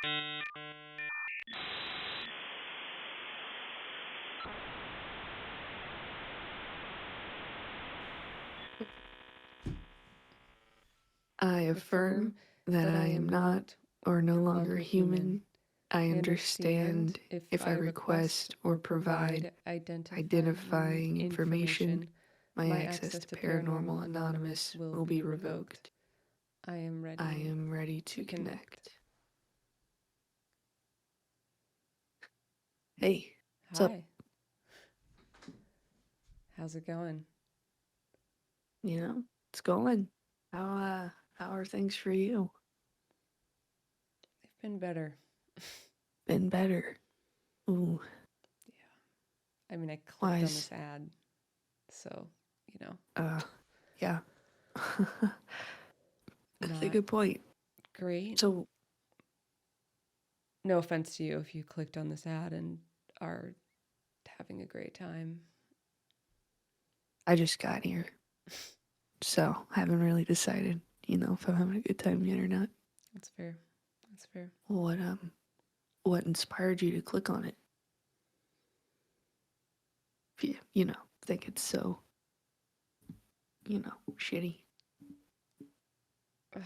I affirm that I am not or no longer human. I understand if I request or provide identifying information, my access to Paranormal Anonymous will be revoked. I am ready to connect. Hey, what's up? Hi. How's it going? It's going. How are things for you? They've been better. Been better. Ooh. Yeah. I mean, I clicked on this ad, so, Yeah. That's a good point. Great. So, no offense to you if you clicked on this ad and are having a great time. I just got here. So, haven't really decided, if I'm having a good time yet or not. That's fair. What inspired you to click on it? If you think it's so, shitty. I'm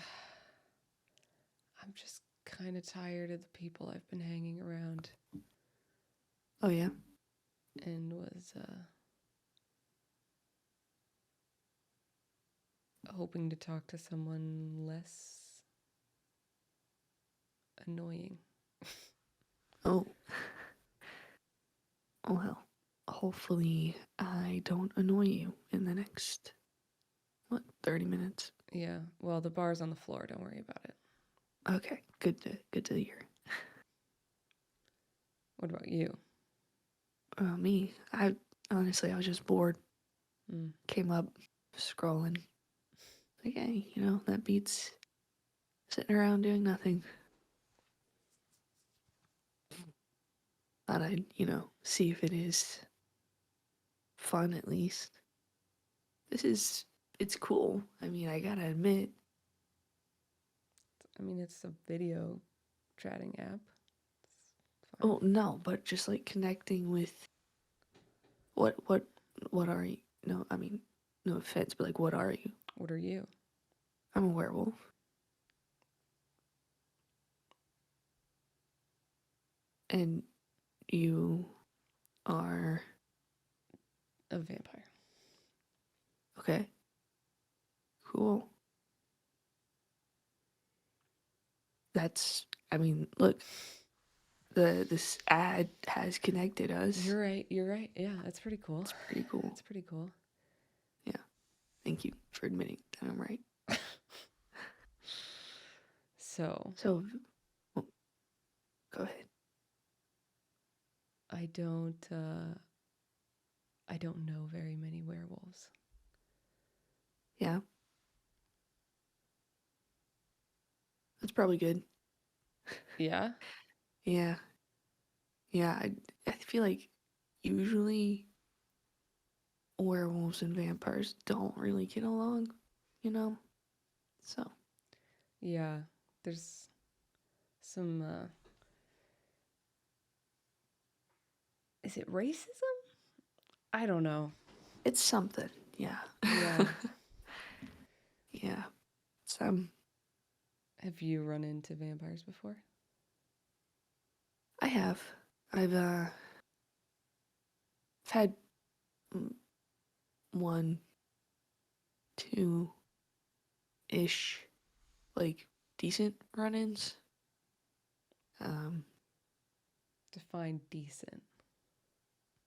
just kind of tired of the people I've been hanging around. Oh, yeah? And was hoping to talk to someone less annoying. Oh. Well, hopefully I don't annoy you in the next, 30 minutes? Yeah, well, the bar's on the floor. Don't worry about it. Okay, good to hear. What about you? Me, I honestly, I was just bored. Came up, scrolling. Like, hey, that beats sitting around doing nothing. Thought I'd, see if it is fun at least. It's cool. I mean, I gotta admit. I mean, it's a video chatting app. Oh, no, but just like connecting with what are you? No, I mean, no offense, but like, what are you? What are you? I'm a werewolf. And you are a vampire. Okay. Cool. I mean, look, this ad has connected us. You're right. Yeah, that's pretty cool. It's pretty cool. Yeah. Thank you for admitting that I'm right. So, oh, go ahead. I don't know very many werewolves. Yeah. That's probably good. Yeah? Yeah. Yeah, I feel like usually werewolves and vampires don't really get along, So. Yeah. There's some is it racism? I don't know. It's something. Yeah. Yeah. Yeah. Have you run into vampires before? I have. I've had 1, 2-ish, like, decent run-ins. Define decent.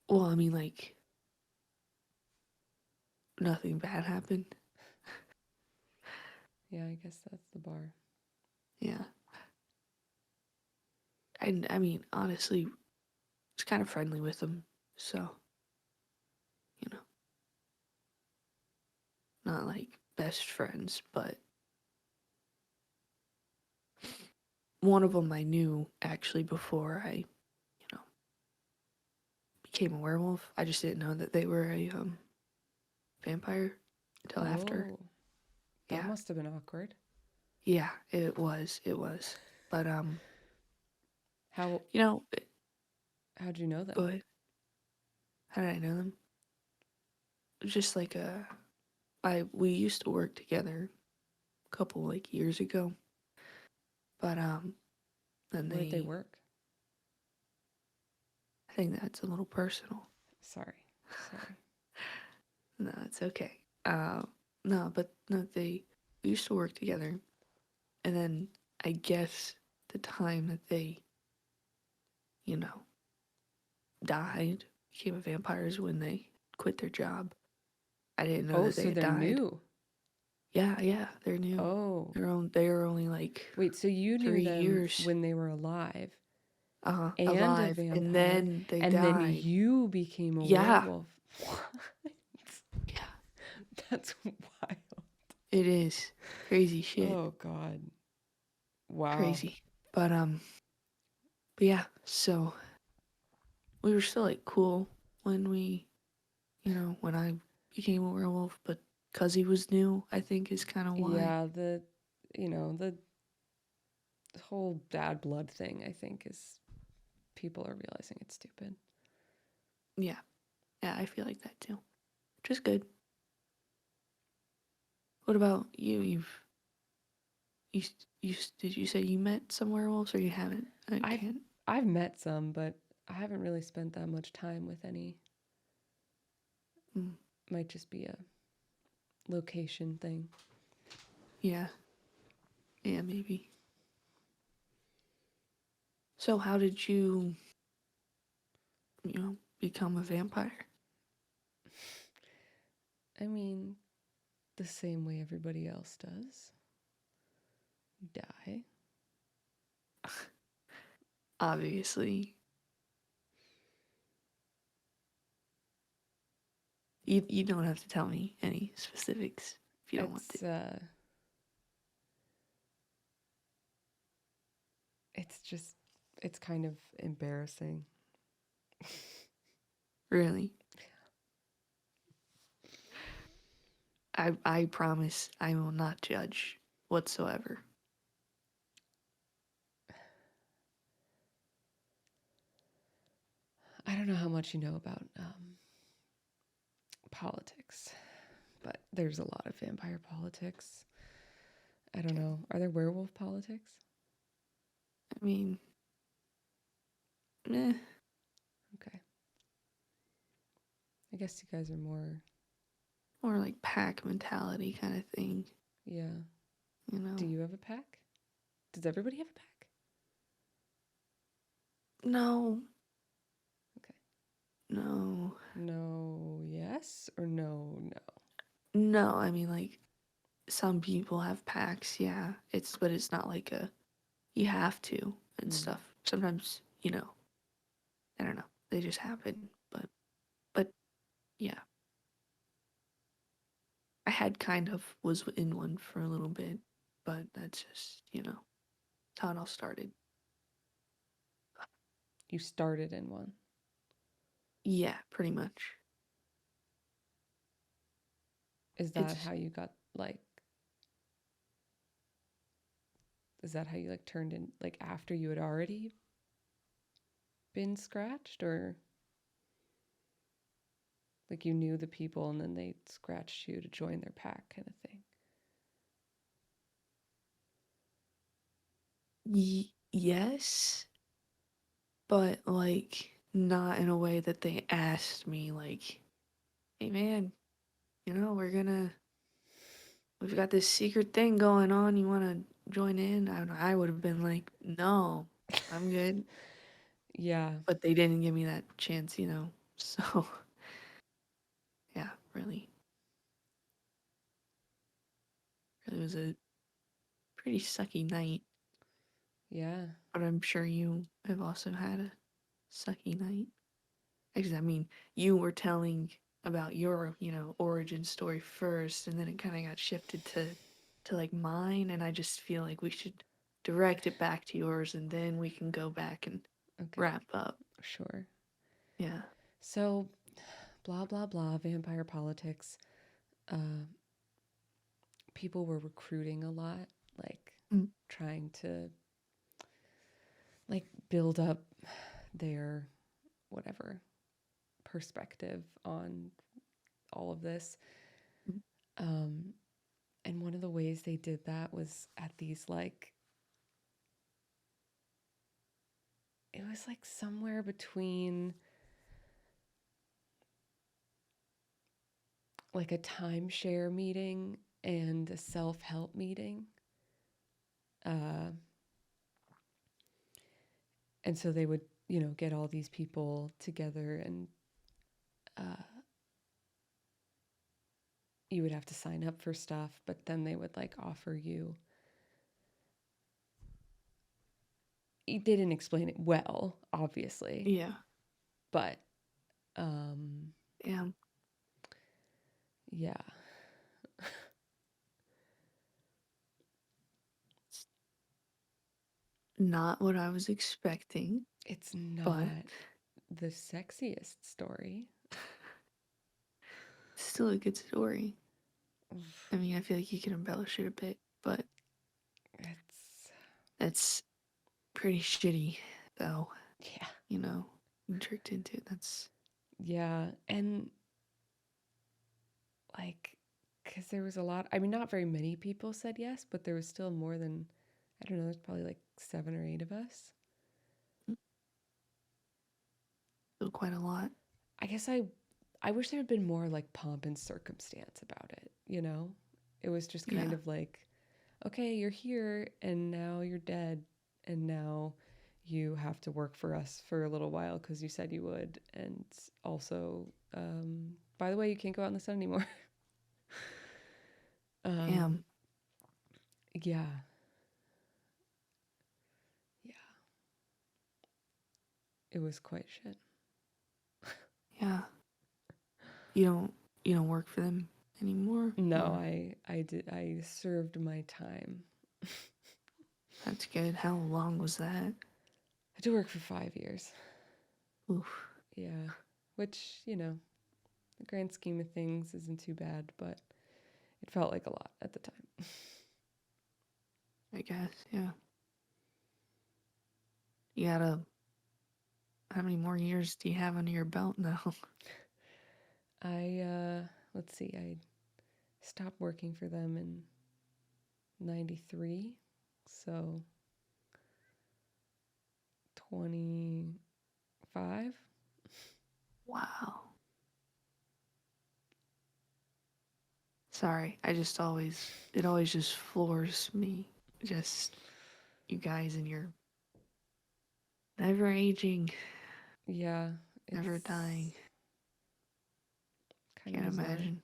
Well, I mean, like, nothing bad happened. Yeah, I guess that's the bar. Yeah. And I mean, honestly, it's kind of friendly with them, so, not like best friends, but one of them I knew actually before I, became a werewolf. I just didn't know that they were a vampire until after. That must have been awkward. Yeah, it was. But How You know, how'd you know go them? ahead. How did I know them? Just like we used to work together a couple like years ago, but then Where'd they work? I think that's a little personal. Sorry. No, it's okay. No, but no, we used to work together, and then I guess the time that they, you know, died, became vampires when they quit their job. I didn't know Oh, that they so had they're died. new. Yeah, they're new. Oh. They are only like Wait, so you knew three them years when they were alive and a alive, and vampire, then they and then died. you became a Yeah, werewolf. What? yeah, That's wild. it is crazy shit, Oh God. Wow. crazy. But but yeah. So we were still like cool when when I became a werewolf, but because he was new, I think is kind of why. Yeah, the whole bad blood thing, I think, is people are realizing it's stupid. Yeah, yeah, I feel like that too. Which is good. What about you? You, did you say you met some werewolves or you haven't? I I've can't. I've met some, but I haven't really spent that much time with any. Mm, Might just be a location thing. yeah, yeah, maybe. So how did become a vampire? I mean, the same way everybody else does. You die. Obviously, you don't have to tell me any specifics if you don't want to. It's it's just it's kind of embarrassing. Really, I promise I will not judge whatsoever. I don't know how much you know about politics, but there's a lot of vampire politics. I don't Okay, know. Are there werewolf politics? I mean, eh, Okay. I guess you guys are more, more like pack mentality kind of thing, yeah. you Do know. you have a pack? Does everybody have a pack? No, Okay. no, No, yes or no, no. no. I mean, like some people have packs, yeah. But it's not like a you have to and Mm. stuff. Sometimes, I don't know. They just happen, but yeah. I had kind of was in one for a little bit, but that's just, that's how it all started. You started in one. Yeah, pretty much. Is that It's how you got like is that how you like turned in like after you had already been scratched, or like you knew the people and then they scratched you to join their pack kind of thing? yes, but like not in a way that they asked me like, "Hey man, we've got this secret thing going on. You want to join in?" I would have been like, "No, I'm good." Yeah. But they didn't give me that chance. So, yeah, really. It was a pretty sucky night, Yeah. but I'm sure you have also had a sucky night. Because, I mean, you were telling about your, origin story first, and then it kind of got shifted to like mine, and I just feel like we should direct it back to yours, and then we can go back and Okay. wrap up. Sure. Yeah. So, blah blah blah vampire politics. Uh People were recruiting a lot, like Mm. trying to like build up their whatever perspective on all of this. And one of the ways they did that was at these like, it was like somewhere between like a timeshare meeting and a self-help meeting. And so they would, get all these people together, and you would have to sign up for stuff, but then they would like offer you. They didn't explain it well, obviously. Yeah. But, Yeah. yeah. Not what I was expecting. It's not but the sexiest story. Still a good story. I mean, I feel like you can embellish it a bit, but that's pretty shitty, though. Yeah. You tricked into it. That's... Yeah, and like, because there was a lot, I mean, not very many people said yes, but there was still more than, I don't know, there's probably like 7 or 8 of us. Still quite a lot. I guess I wish there had been more like pomp and circumstance about it, It was just kind of like, okay, you're here and now you're dead and now you have to work for us for a little while because you said you would. And also, by the way, you can't go out in the sun anymore. Damn. Yeah. Yeah. It was quite shit. Yeah. You don't work for them anymore? No, I served my time. That's good. How long was that? I had to work for 5 years. Oof. Yeah. Which, the grand scheme of things isn't too bad, but it felt like a lot at the time. I guess, yeah. You gotta... How many more years do you have under your belt now? Let's see, I stopped working for them in 93, so 25. Wow. Sorry, it always just floors me. Just you guys and your never aging. Yeah. Never dying. Kind Can't of bizarre. imagine.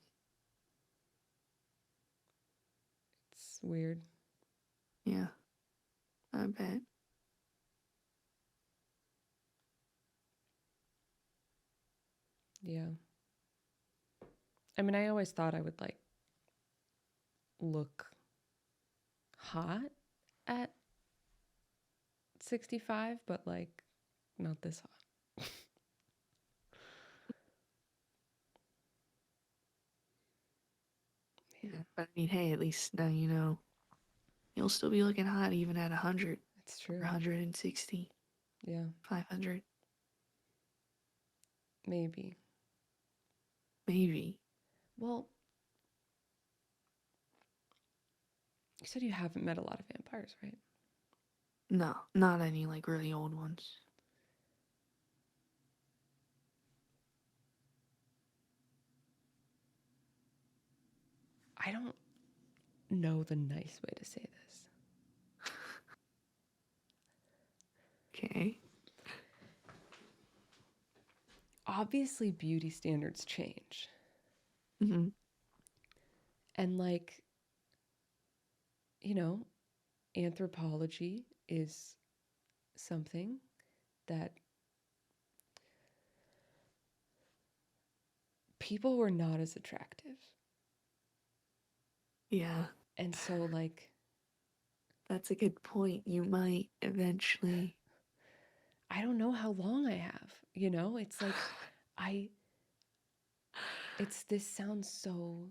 It's weird. Yeah. I bet. Yeah. I mean, I always thought I would like look hot at 65, but like not this hot. Yeah. But I mean, hey, at least now you know you'll still be looking hot even at 100. It's true. 160. Yeah. 500. Maybe. Well, you said you haven't met a lot of vampires, right? No, not any like really old ones. I don't know the nice way to say this. Okay. Obviously, beauty standards change. Mm-hmm. And like, anthropology is something that people were not as attractive. Yeah. And so like, that's a good point. You might eventually... I don't know how long I have, it's like, this sounds so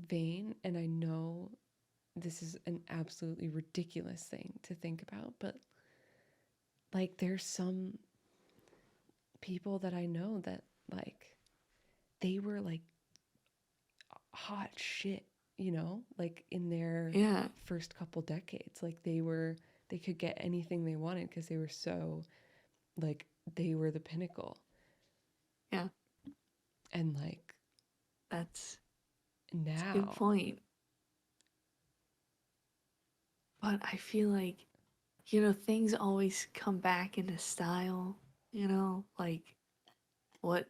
vain, and I know this is an absolutely ridiculous thing to think about, but like there's some people that I know that like they were like hot shit, you know, like in their Yeah. first couple decades. Like they could get anything they wanted because they were so like they were the pinnacle. Yeah. And like That's a good now, point. But I feel like, you know, things always come back into style, you know, like what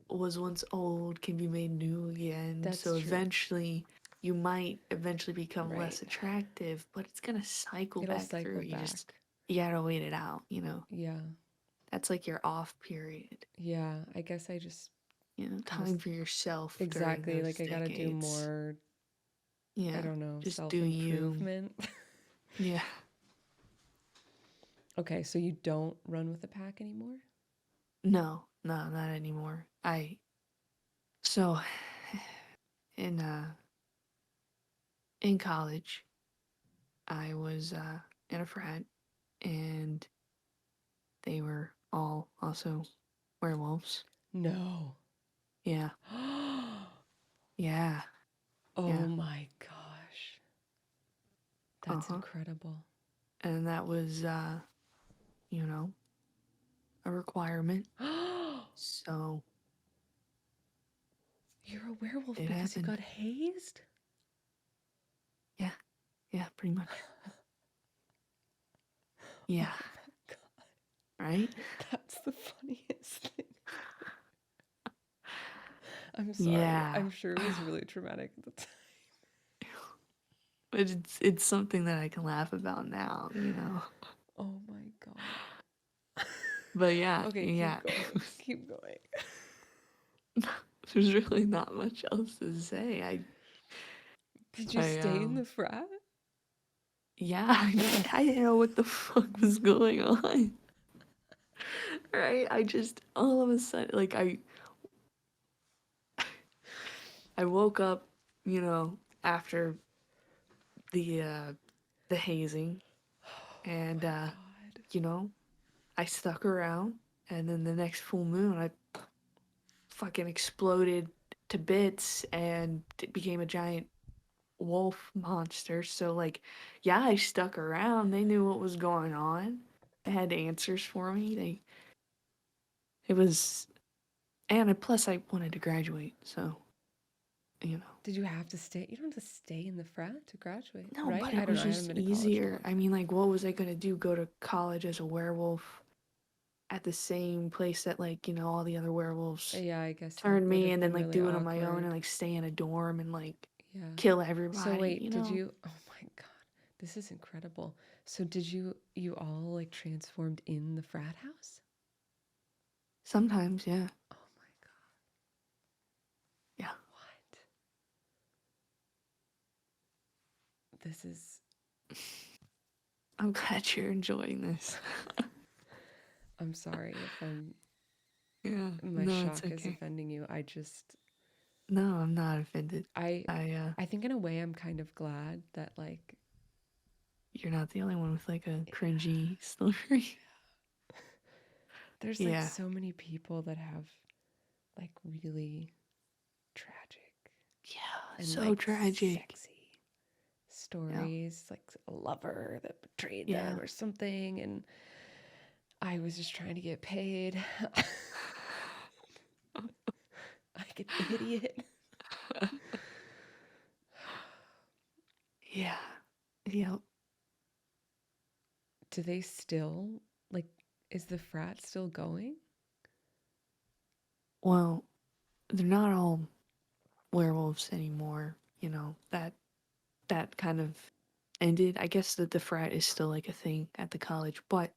was once old can be made new again. that's So true. eventually you might eventually become Right. less attractive, but it's gonna cycle It'll back through. cycle back. You gotta wait it out, you know. Yeah. That's like your off period. Yeah. I guess I just You know, gotta time for yourself during exactly those like I gotta do decades. more, I Yeah. don't know, Just do self you. improvement. Yeah. Okay, so you don't run with the pack anymore? No, no, not anymore. So in in college I was in a frat, and they were all also werewolves. No. Yeah. Yeah. Oh Yeah. my gosh. That's Uh-huh. incredible. And that was you know, a requirement. So You're a werewolf it because you happened. got hazed? Yeah. Yeah, pretty much. Oh Yeah. my god. Right? That's the funniest thing. I'm sorry. Yeah. I'm sure it was really traumatic at the time. But it's something that I can laugh about now, you know. Oh my god. But yeah, Okay, yeah. keep going. Keep going. There's really not much else to say. Did you I stay in the frat? yeah, I didn't know what the fuck was going on. Right? I just all of a sudden like I woke up, you know, after the uh the hazing, Oh and my god. you know, I stuck around, and then the next full moon I fucking exploded to bits and it became a giant wolf monster. So like, yeah, I stuck around. They knew what was going on. They had answers for me. It was, and plus I wanted to graduate, so you know. Did you have to stay? You don't have to stay in the frat to graduate, No, right? but I it don't was know. I haven't just been to college that easier. long. I mean, like, what was I gonna do? Go to college as a werewolf at the same place that, like, you know, all the other werewolves Yeah, I guess that turned would me, have and then been like really do it on my own and awkward. like stay in a dorm and like Yeah. kill So everybody, you wait, did know? you? Oh my god, this is incredible. So did you all like transformed in the frat house? Sometimes, yeah, Oh my god, yeah. what? This is. I'm glad you're enjoying this. I'm sorry if Yeah, my no, it's shock is okay. offending you. I just No, I'm not offended. I I I think in a way I'm kind of glad that like You're not the only one with like a cringy story. there's like Yeah, so many people that have like really tragic yeah, and so like tragic. sexy Yeah, stories, like a lover that betrayed them yeah. or something, and I was just trying to get paid. Like an idiot. Yeah, yep. Do they still like is the frat still going? Well, they're not all werewolves anymore. You know that kind of ended. I guess that the frat is still like a thing at the college, but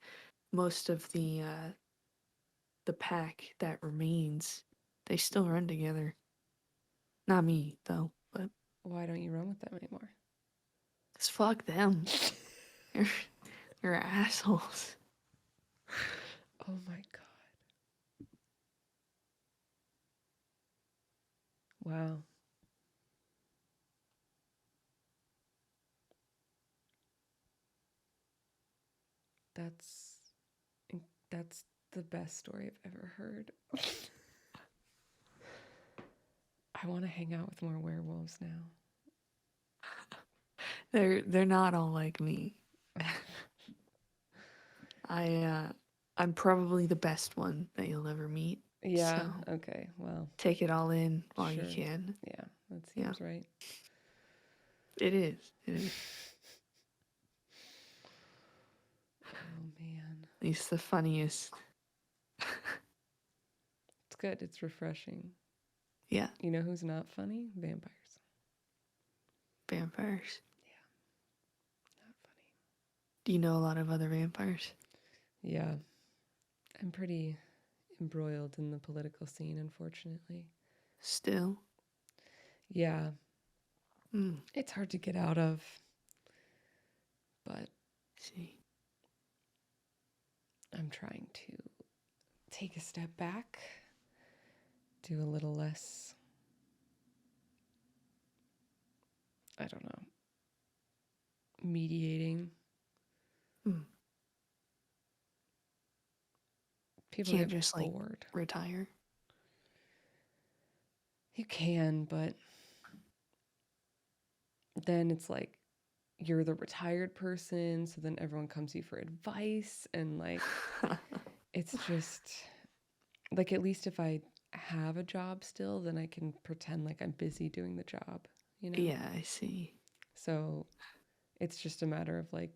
most of the pack that remains, they still run together. Not me though, but Why don't you run with them anymore? 'cause fuck them. They're, they're assholes. Oh my god. Wow. That's That's the best story I've ever heard. I want to hang out with more werewolves now. They're not all like me. I'm probably the best one that you'll ever meet. Yeah, So okay, well, take it all in while you sure. can. Yeah, that seems right. It is. It is. Oh, man. At least the funniest. It's good. It's refreshing. Yeah. You know who's not funny? Vampires. Vampires. Yeah, not funny. Do you know a lot of other vampires? Yeah, I'm pretty embroiled in the political scene, unfortunately. Still? Yeah. It's hard to get out of, but See. I'm trying to take a step back, do a little less, I don't know, mediating. People Can't get just bored. retire. You can, but then it's like you're the retired person, so then everyone comes to you for advice, and like it's just like, at least if I have a job still, then I can pretend like I'm busy doing the job, you know? Yeah, I see. So it's just a matter of like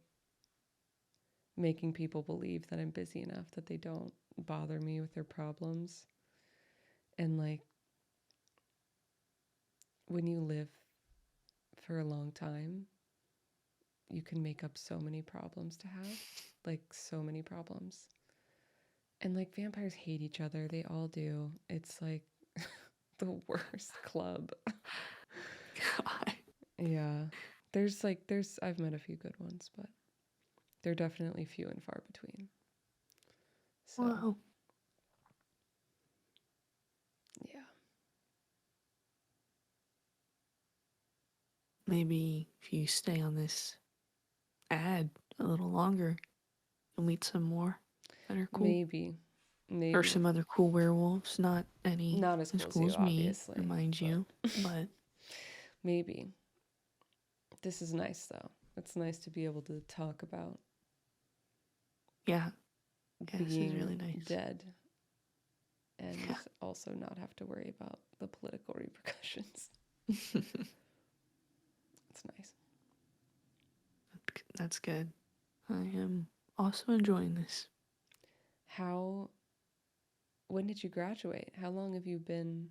making people believe that I'm busy enough that they don't bother me with their problems. And like when you live for a long time, you can make up so many problems to have, like so many problems. And like vampires hate each other, they all do. It's like the worst club. God. Yeah. I've met a few good ones, but they're definitely few and far between. So, Wow. yeah. Maybe if you stay on this ad a little longer, you'll meet some more that are cool. Maybe. Or some other cool werewolves. Not any Not as cool as cool you, as me, obviously. mind you. But maybe. This is nice, though. It's nice to be able to talk about yeah. This is being really nice. dead and also not have to worry about the political repercussions. It's nice. That's good. I am also enjoying this. When did you graduate? How long have you been?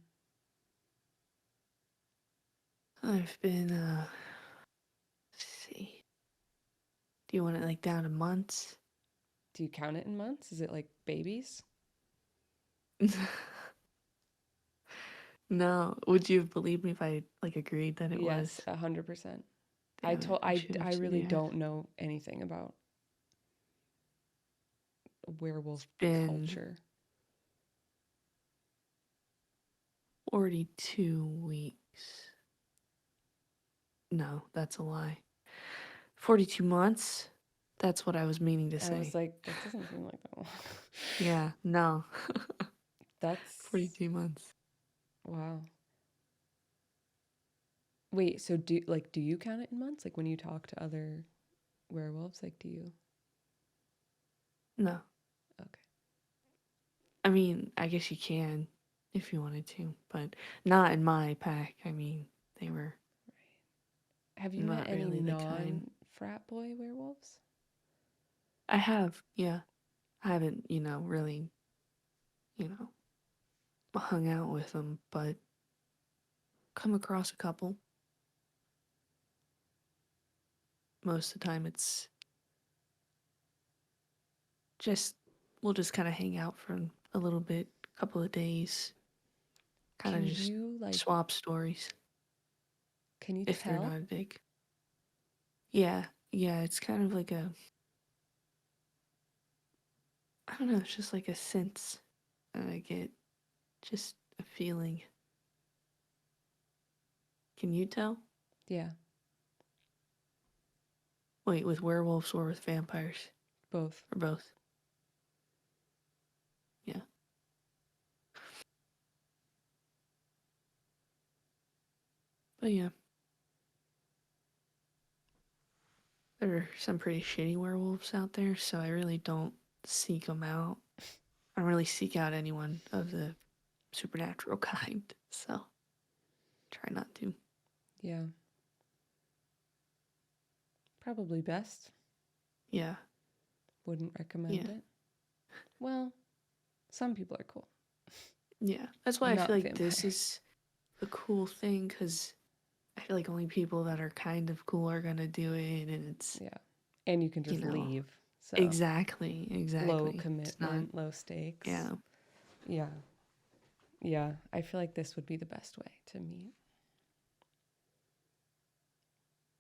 I've been, let's see. Do you want it like down to months? Do you count it in months? Is it like babies? No. Would you have believed me if I like agreed that it was? Yes, 100%. Damn it, I really don't know anything about werewolf been culture. 42 weeks. No, that's a lie. 42 months? That's what I was meaning to say. I was like, that doesn't seem like that long. Yeah, no. That's 42 months. wow. Wait, so do you count it in months? Like when you talk to other werewolves, like do you? No. Okay. I mean, I guess you can if you wanted to, but not in my pack. I mean, they were Have you met not any really the kind. non-frat boy werewolves? I have, yeah. I haven't, really, hung out with them, but come across a couple. Most of the time it's we'll just kind of hang out for a little bit, a couple of days, kind of Can just you swap stories can you if they're tell? not a big. Yeah, yeah, it's kind of like I don't know, it's just like a sense that I get, just a feeling. Can you tell? Yeah, Wait, with werewolves or with vampires? both. Or both? But yeah, there are some pretty shitty werewolves out there, so I really don't seek them out. I don't really seek out anyone of the supernatural kind, so try not to. Yeah. Probably best. Yeah. Wouldn't recommend it. Well, some people are cool. Yeah. That's why I Not feel like vampires. this is the cool thing, because I feel like only people that are kind of cool are gonna do it, and it's and you can just leave. So exactly. low It's not, commitment, low stakes. yeah. I feel like this would be the best way to meet.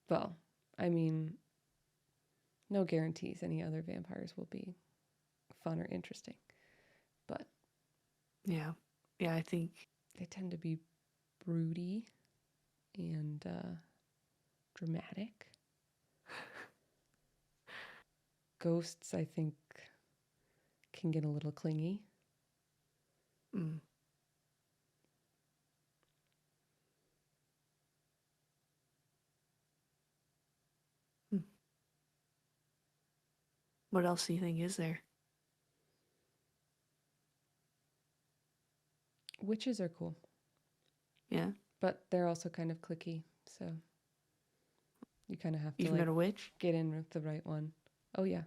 Well, I mean, no guarantees any other vampires will be fun or interesting, but Yeah, I think they tend to be broody and dramatic. Ghosts, I think, can get a little clingy. What else do you think is there? Witches are cool. Yeah. But they're also kind of cliquey, so you kind of have to You've met a witch? get in with the right one. Oh yeah.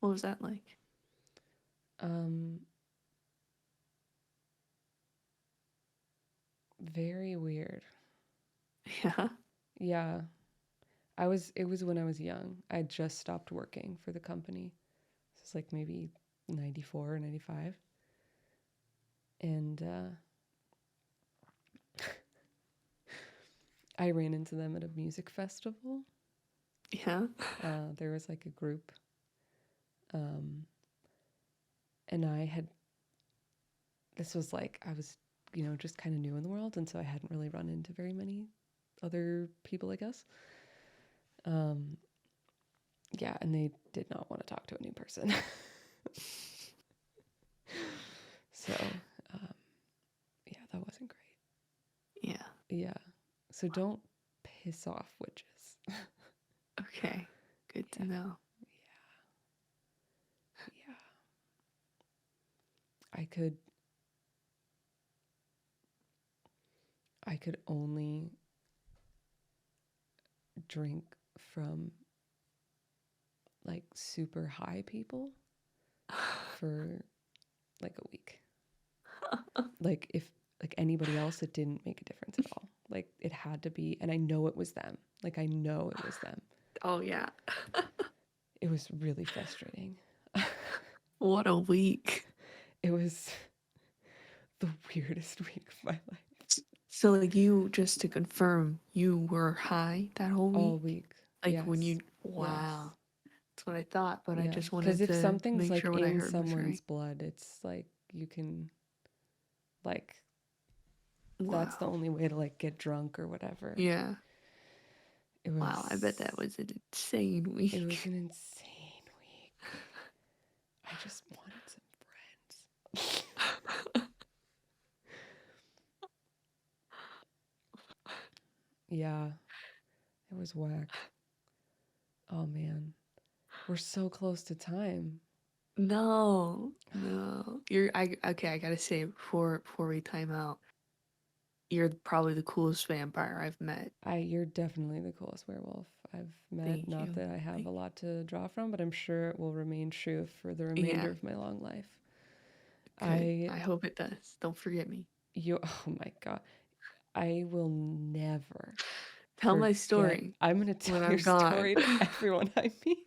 What was that like? Very weird. Yeah. Yeah. It was when I was young. I just stopped working for the company. So it's like maybe 94 or 95. And I ran into them at a music festival. Yeah. There was like a group. And this was like, I was, just kind of new in the world. And so I hadn't really run into very many other people, I guess. Yeah, and they did not want to talk to a new person. So, yeah, that wasn't great. Yeah. Yeah. So don't piss off witches. Okay. Good to know. Yeah. I could only drink from like super high people for like a week. Like if like anybody else, it didn't make a difference at all. Like it had to be, and I know it was them. Like I know it was them. Oh yeah. It was really frustrating. What a week. It was the weirdest week of my life. So like, you, just to confirm, you were high that whole week? All week. Like yes. when you, wow. Yes. That's what I thought, but I just Because wanted if to something's make like sure what I in heard was someone's right. blood, it's like you can like Wow. that's the only way to like get drunk or whatever. Yeah. It was, wow, I bet that was an insane week. It was an insane week. I just wanted some friends. Yeah. It was whack. Oh man. We're so close to time. No. Okay, I gotta say, before we time out, you're probably the coolest vampire I've met. You're definitely the coolest werewolf I've met. Thank Not you. that I have a lot to draw from, but I'm sure it will remain true for the remainder of my long life. Good. I hope it does. Don't forget me. Oh my God. I will never tell my story. I'm going to tell your story to everyone I meet.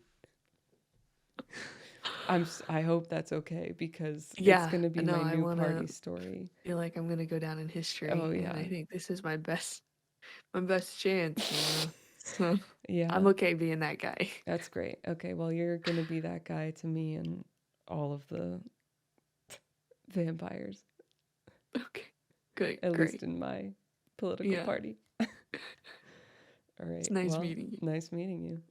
I hope that's okay, because it's going to be my new party story. I feel like I'm going to go down in history. Oh yeah. And I think this is my best chance, So yeah. I'm okay being that guy. That's great. Okay, well, you're going to be that guy to me and all of the vampires. Okay. Good. At great. least in my political party. All right. It's nice meeting you. Nice meeting you.